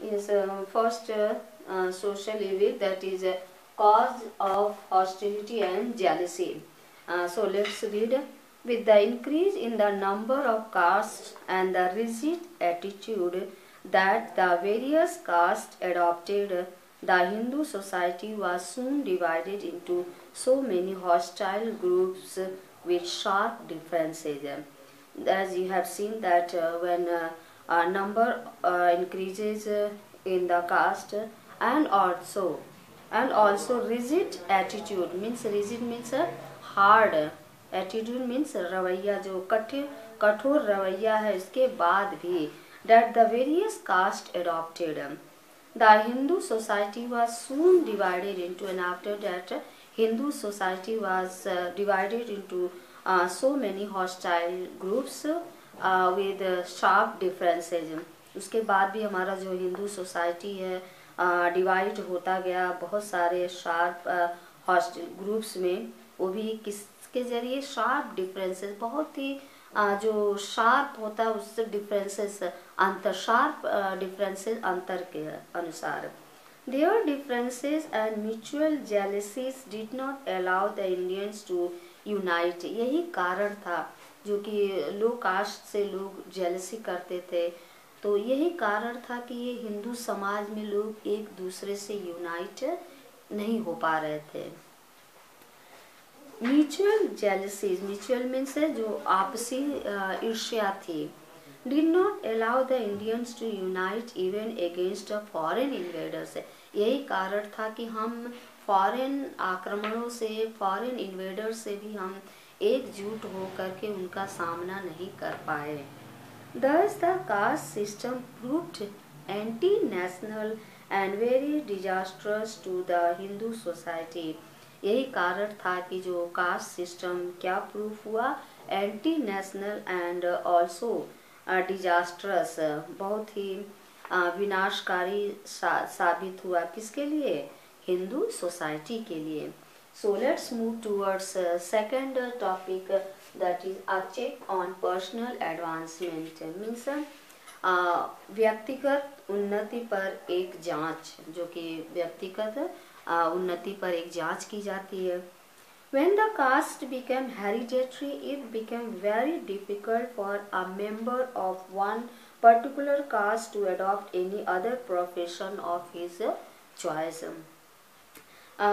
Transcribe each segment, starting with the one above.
is first social evil, that is a cause of hostility and jealousy. So let's read. With the increase in the number of castes and the rigid attitude that the various castes adopted, the Hindu society was soon divided into so many hostile groups with sharp differences. As you have seen that when a number increases in the caste, and also rigid attitude means, rigid means hard, attitude means रवैया, जो कठोर रवैया है, इसके बाद भी that the various caste adopted, the Hindu society was soon divided into, and after that Hindu society was divided into so many hostile groups with sharp differences. उसके बाद भी हमारा जो हिंदू सोसाइटी है डिवाइड होता गया बहुत सारे शार्प हॉस्टल ग्रुप्स में, वो भी किसके जरिए, शार्प डिफरेंसेस, बहुत ही जो शार्प होता है उससे डिफरेंसेस, अंतर, शार्प डिफरेंसेस अंतर के अनुसार. Their differences and mutual jealousies did not allow the Indians to unite. यही कारण था जो कि लो कास्ट से लोग जेलसी करते थे, तो यही कारण था कि ये हिंदू समाज में लोग एक दूसरे से यूनाइट नहीं हो पा रहे थे. म्यूचुअल जेलसीज, म्यूचुअल मीन्स है जो आपसी ईर्ष्या थी. Did not allow the Indians to unite even against a foreign invaders. यही कारण था कि हम फॉरेन आक्रमणों से, फॉरेन इन्वेडर्स से भी हम एकजुट होकर के उनका सामना नहीं कर पाए. Thus the caste system proved anti-national and very disastrous to the Hindu society. यही कारण था कि जो कास्ट सिस्टम क्या प्रूफ हुआ, anti national and also disastrous, बहुत ही विनाशकारी साबित हुआ. किसके लिए? हिंदू सोसाइटी के लिए. So let's move towards second topic, that is a check on personal advancement. Means व्यक्तिगत उन्नति पर एक जांच, जो कि व्यक्तिगत उन्नति पर एक जांच की जाती है. When the caste became hereditary, it became very difficult for a member of one particular caste to adopt any other profession of his choice.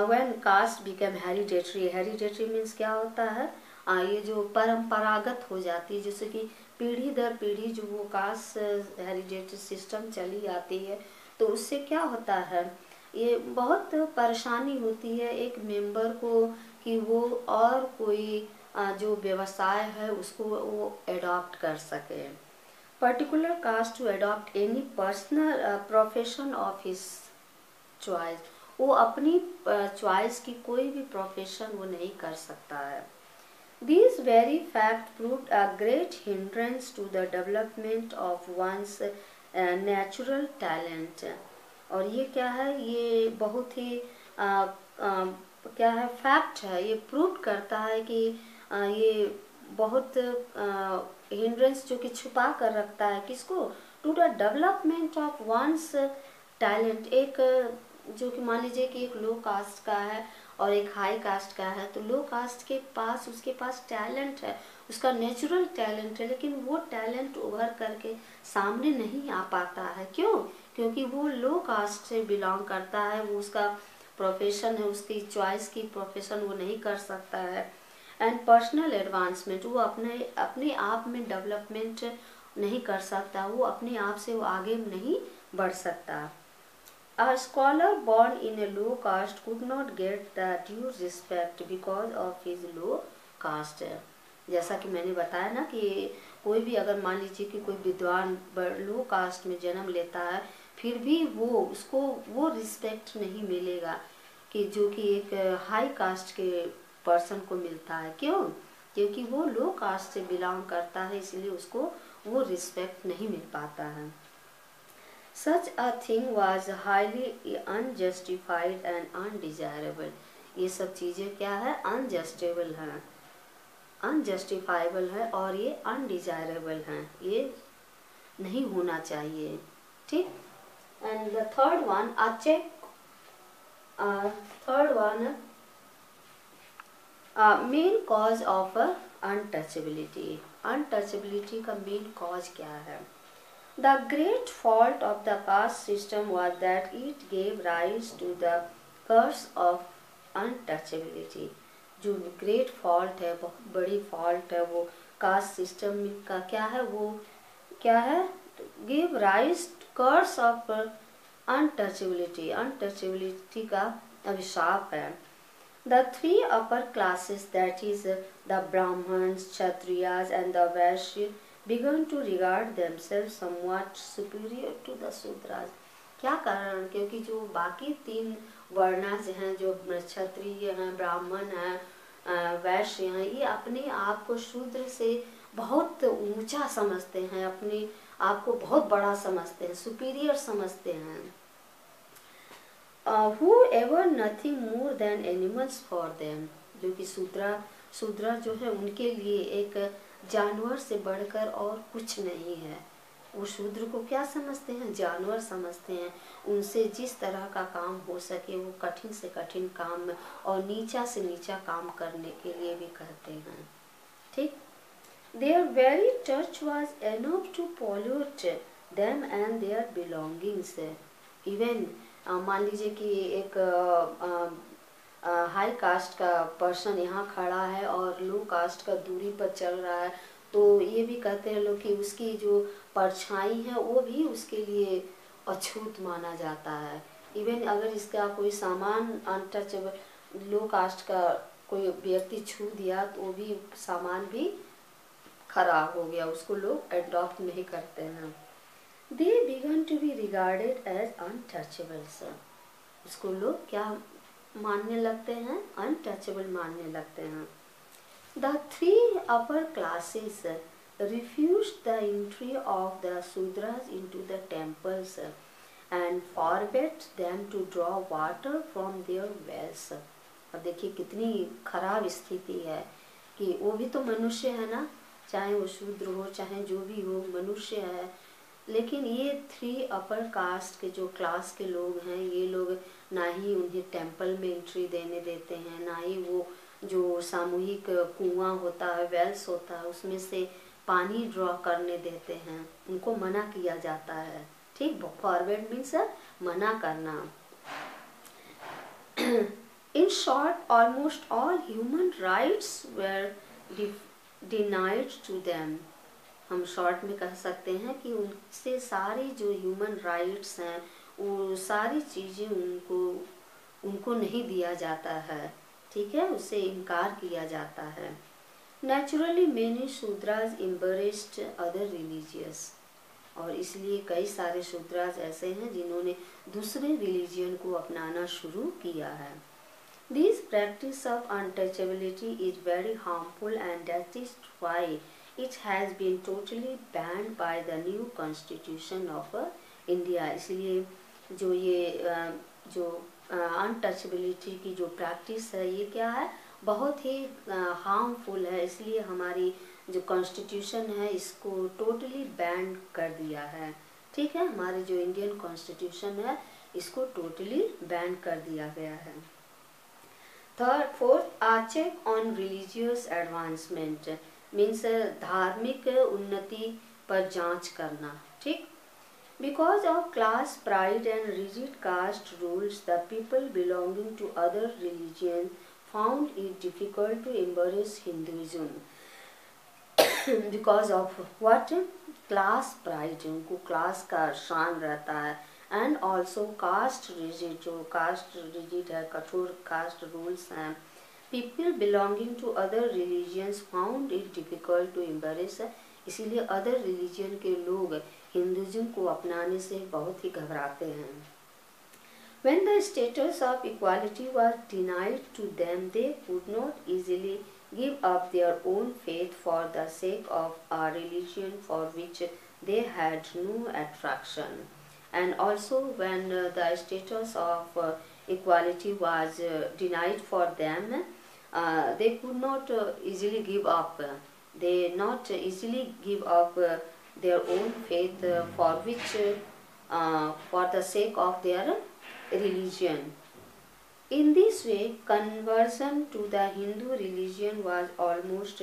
When caste became hereditary, hereditary means क्या होता है, ये जो परंपरागत हो जाती है, जैसे कि पीढ़ी दर पीढ़ी जो वो कास्ट हेरिडेटरी सिस्टम चली आती है, तो उससे क्या होता है, ये बहुत परेशानी होती है एक मेंबर को कि वो और कोई जो व्यवसाय है उसको वो एडॉप्ट कर सके. Particular caste to adopt any personal profession of his choice, वो अपनी चॉइस की कोई भी प्रोफेशन वो नहीं कर सकता है. These very fact proved a great hindrance to the development of one's natural talent. और ये क्या है, ये बहुत ही क्या है, फैक्ट है, ये प्रूव करता है कि ये बहुत हिंड्रेंस जो कि छुपा कर रखता है किसको, to the development of one's talent. एक जो कि मान लीजिए कि एक लो कास्ट का है और एक हाई कास्ट का है, तो लो कास्ट के पास, उसके पास टैलेंट है, उसका नेचुरल टैलेंट है, लेकिन वो टैलेंट उभर करके सामने नहीं आ पाता है. क्यों? क्योंकि वो लो कास्ट से बिलोंग करता है, वो उसका प्रोफेशन है, उसकी चॉइस की प्रोफेशन वो नहीं कर सकता है. एंड पर्सनल एडवांसमेंट, वो अपने आप में डेवलपमेंट नहीं कर सकता, वो अपने आप से वो आगे नहीं बढ़ सकता. A scholar born in a low caste could not get the due respect because of his low caste. जैसा कि मैंने बताया ना कि कोई भी अगर मान लीजिए कि कोई विद्वान लो कास्ट में जन्म लेता है, फिर भी उसको वो रिस्पेक्ट नहीं मिलेगा कि जो कि एक हाई कास्ट के पर्सन को मिलता है. क्यों? क्योंकि वो लो कास्ट से बिलोंग करता है, इसलिए उसको वो रिस्पेक्ट नहीं मिल पाता है. Such a thing was highly unjustified and undesirable. ये सब चीज़ें क्या है, अनजस्टेबल हैं, अनजस्टिफाइबल है और ये अनडिजायरेबल हैं, ये नहीं होना चाहिए. ठीक. And the third one, third one, main cause of untouchability. Untouchability का मेन कॉज क्या है? The great fault of the caste system was that it gave rise to the curse of untouchability. जो ग्रेट फॉल्ट है, बहुत बड़ी fault है, वो caste system का क्या है? वो क्या है? Give rise curse of untouchability. Untouchability का अभिशाप है। The three upper classes, that is, the Brahmins, Kshatriyas, and the Vaishyas, began to regard themselves somewhat superior to the Sudras. क्या कारण? क्योंकि जो बाकी तीन वर्णास हैं, जो क्षत्रिय हैं, ब्राह्मण हैं, वैश्य हैं, ये अपने आप को शूद्र से बहुत ऊंचा समझते हैं, अपने आप को बहुत बड़ा समझते हैं, सुपीरियर समझते हैं। whoever nothing more than animals for them, जो कि शूद्र जो है उनके लिए एक जानवर से बढ़कर और कुछ नहीं है। वो शूद्र को क्या समझते हैं? जानवर समझते हैं। उनसे जिस तरह का काम हो सके वो कठिन से कठिन काम और नीचा से नीचा काम करने के लिए भी कहते हैं। ठीक। Their very touch was enough to pollute them and their belongings. Even मान लीजिए कि एक हाई कास्ट का पर्सन यहाँ खड़ा है और लो कास्ट का दूरी पर चल रहा है, तो ये भी कहते हैं लोग कि उसकी जो परछाई है वो भी उसके लिए अछूत माना जाता है। इवन अगर इसका कोई सामान अनटचेबल लो कास्ट का कोई व्यक्ति छू दिया तो वो भी सामान भी खराब हो गया, उसको लोग अडॉप्ट नहीं करते हैं। They began to be regarded as untouchables. उसको लोग क्या मानने लगते हैं? अनटचेबल मानने लगते हैं। The three upper classes refused the entry of the Sudras into the temples and forbade them to draw water from their wells. अब देखिए कितनी खराब स्थिति है कि वो भी तो मनुष्य है ना, चाहे वो शूद्र हो चाहे जो भी हो, मनुष्य है। लेकिन ये थ्री अपर कास्ट के जो क्लास के लोग हैं, ये लोग ना ही उन्हें टेंपल में एंट्री देने देते हैं, ना ही वो जो सामूहिक कुआं होता है, वेल्स होता है, उसमें से पानी ड्रॉ करने देते हैं, उनको मना किया जाता है। ठीक, फॉरवर्ड मीन्स मना करना। In short almost all human rights were denied to them. हम शॉर्ट में कह सकते हैं कि उनसे सारी जो ह्यूमन राइट्स हैं वो सारी चीज़ें उनको नहीं दिया जाता है। ठीक है, उससे इनकार किया जाता है। Naturally many Shudras embraced other religious, और इसलिए कई सारे शूद्रास ऐसे हैं जिन्होंने दूसरे रिलीजियन को अपनाना शुरू किया है। This practice of untouchability is very harmful and that is why it has been totally banned by the new constitution of India। इसलिए जो ये जो अनटचेबिलिटी की जो प्रैक्टिस है ये क्या है? बहुत ही हार्मफुल है, इसलिए हमारी जो कॉन्स्टिट्यूशन है इसको टोटली बैन कर दिया है। ठीक है, हमारे जो इंडियन कॉन्स्टिट्यूशन है इसको टोटली बैन कर दिया गया है। Third fourth, check on religious advancement means धार्मिक उन्नति पर जांच करना। ठीक, because of class pride and rigid caste rules the people belonging to other religion found it difficult to embrace Hinduism. Because of what? Class pride, उनको class का शान रहता है, एंड ऑल्सो कास्ट रिजिड, जो कास्ट रिजिड है, कठोर caste rules हैं। People belonging to other religions found it difficult to embrace, इसीलिए अदर रिलीजियन के लोग हिंदुइज्म को अपनाने से बहुत ही घबराते हैं। When the status of equality was denied to them, they could not easily give up their own faith for the sake of a religion for which they had no attraction. And also when the status of equality was denied for them, they could not easily give up. They not easily give up their own faith for which for the sake of their religion. In this way, conversion to the Hindu religion was almost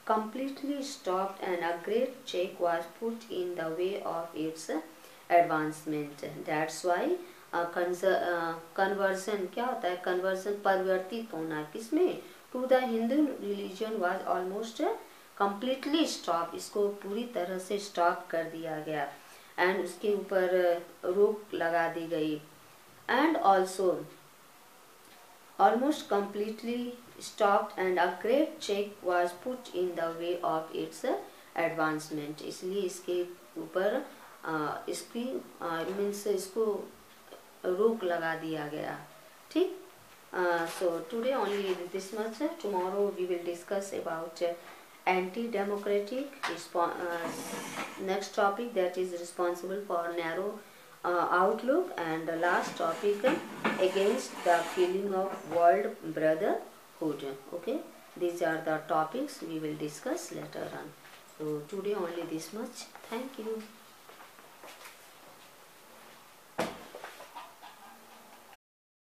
completely stopped and a great check was put in the way of its advancement. That's why conversion क्या होता है? Conversion परिवर्तित होना किसमें? To the Hindu religion was almost completely stopped. इसको पूरी तरह से stop कर दिया गया and उसके ऊपर रोक लगा दी गई. And also almost completely stopped and a great check was put in the way of its advancement. इसलिए इसके ऊपर इसकी मीन्स इसको रोक लगा दिया गया. ठीक. So today only this much. Tomorrow we will discuss about anti-democratic next topic, that is responsible for narrow outlook, and the last topic against the feeling of world brotherhood. Okay, these are the topics we will discuss later on. So today only this much. Thank you.